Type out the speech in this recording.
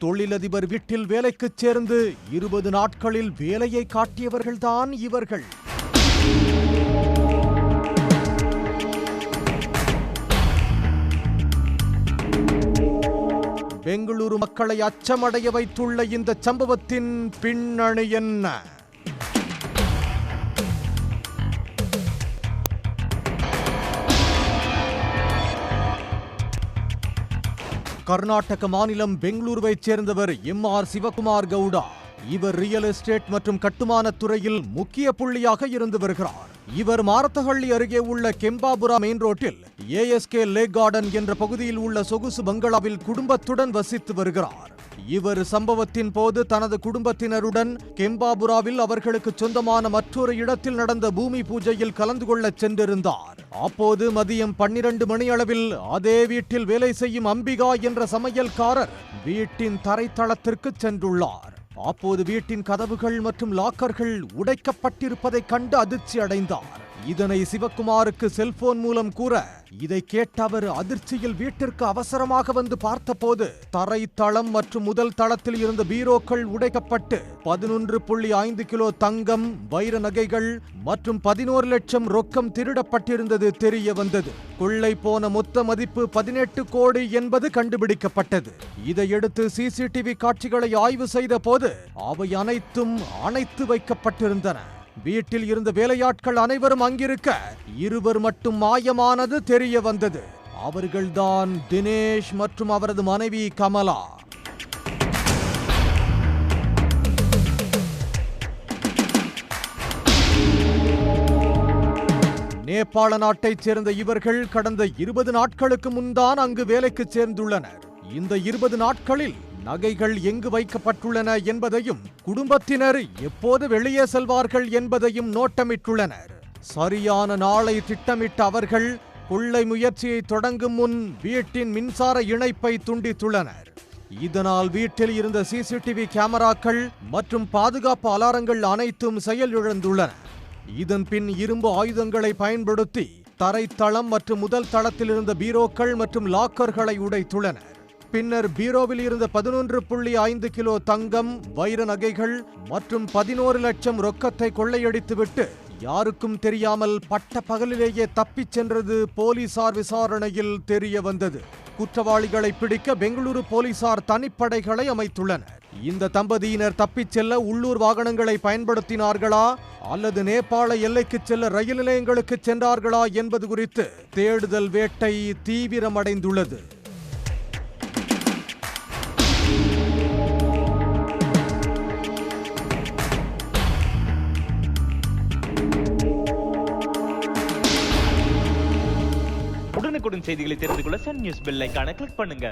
தொழிலதிபர் வீட்டில் வேலைக்கு சேர்ந்து 20 நாட்களில் வேலையை காட்டியவர்கள்தான் இவர்கள். பெங்களூரு மக்களை அச்சமடைய வைத்துள்ள இந்த சம்பவத்தின் பின்னணி என்ன? கர்நாடக மாநிலம் பெங்களூருவைச் சேர்ந்தவர் MR சிவகுமார் கவுடா. இவர் ரியல் எஸ்டேட் மற்றும் கட்டுமான துறையில் முக்கிய புள்ளியாக இருந்து வருகிறார். இவர் மாரத்தஹள்ளி அருகே உள்ள கெம்பாபுரா மெயின் ரோட்டில் ASK லேக் கார்டன் என்ற பகுதியில் உள்ள சொகுசு பங்களாவில் குடும்பத்துடன் வசித்து வருகிறார். இவர் சம்பவத்தின் போது தனது குடும்பத்தினருடன் கெம்பாபுராவில் அவர்களுக்கு சொந்தமான மற்றொரு இடத்தில் நடந்த பூமி பூஜையில் கலந்து கொள்ள சென்றிருந்தார். அப்போது மதியம் 12 மணி அளவில் அதே வீட்டில் வேலை செய்யும் அம்பிகா என்ற சமையல்காரர் வீட்டின் தரைத்தளத்திற்கு சென்றுள்ளார். அப்போது வீட்டின் கதவுகள் மற்றும் லாக்கர்கள் உடைக்கப்பட்டிருப்பதை கண்டு அதிர்ச்சி அடைந்தார். இதனை சிவகுமாருக்கு செல்போன் மூலம் கூற, இதை கேட்ட அவர் அதிர்ச்சியில் வீட்டிற்கு அவசரமாக வந்து பார்த்தபோது தரைத்தளம் மற்றும் முதல் தளத்தில் இருந்த பீரோக்கள் உடைக்கப்பட்டு 11.5 கிலோ தங்கம், வைர நகைகள் மற்றும் 11 லட்சம் ரொக்கம் திருடப்பட்டிருந்தது தெரிய வந்தது. கொள்ளை போன மொத்த மதிப்பு 18 கோடி என்பது கண்டுபிடிக்கப்பட்டது. இதையடுத்து CCTV காட்சிகளை ஆய்வு செய்த போது அவை அனைத்தும் அணைத்து வைக்கப்பட்டிருந்தன. வீட்டில் இருந்த வேலையாட்கள் அனைவரும் அங்கிருக்க இருவர் மட்டும் மாயமானது தெரிய வந்தது. அவர்கள்தான் தினேஷ் மற்றும் அவரது மனைவி கமலா. நேபாள நாட்டைச் சேர்ந்த இவர்கள் கடந்த 20 நாட்களுக்கு முன்தான் அங்கு வேலைக்கு சேர்ந்துள்ளனர். இந்த 20 நாட்களில் நகைகள் எங்கு வைக்கப்பட்டுள்ளன என்பதையும் குடும்பத்தினர் எப்போது வெளியே செல்வார்கள் என்பதையும் நோட்டமிட்டுள்ளனர். சரியான நாளை திட்டமிட்ட அவர்கள் கொள்ளை முயற்சியை தொடங்கும் முன் வீட்டின் மின்சார இணைப்பை துண்டித்துள்ளனர். இதனால் வீட்டில் இருந்த CCTV கேமராக்கள் மற்றும் பாதுகாப்பு அலாரங்கள் அனைத்தும் செயலிழந்துள்ளன. இதன் பின் இரும்பு ஆயுதங்களை பயன்படுத்தி தரைத்தளம் மற்றும் முதல் தளத்தில் இருந்த பீரோக்கள் மற்றும் லாக்கர்களை உடைத்துள்ளனர். பின்னர் பீரோவில் இருந்த 11.5 கிலோ தங்கம், வைர நகைகள் மற்றும் 11 லட்சம் ரொக்கத்தை கொள்ளையடித்துவிட்டு யாருக்கும் தெரியாமல் பட்ட பகலிலேயே தப்பிச் சென்றது போலீசார் விசாரணையில் தெரிய வந்தது. குற்றவாளிகளை பிடிக்க பெங்களூரு போலீசார் தனிப்படைகளை அமைத்துள்ளனர். இந்த தம்பதியினர் தப்பிச் செல்ல உள்ளூர் வாகனங்களை பயன்படுத்தினார்களா அல்லது நேபாள எல்லைக்கு செல்ல ரயில் நிலையங்களுக்கு சென்றார்களா என்பது குறித்து தேடுதல் வேட்டை தீவிரமடைந்துள்ளது. உடனுக்குடன் செய்திகளை தெரிந்து கொள்ள சன் நியூஸ் பெல் ஐகானை கிளிக் பண்ணுங்க.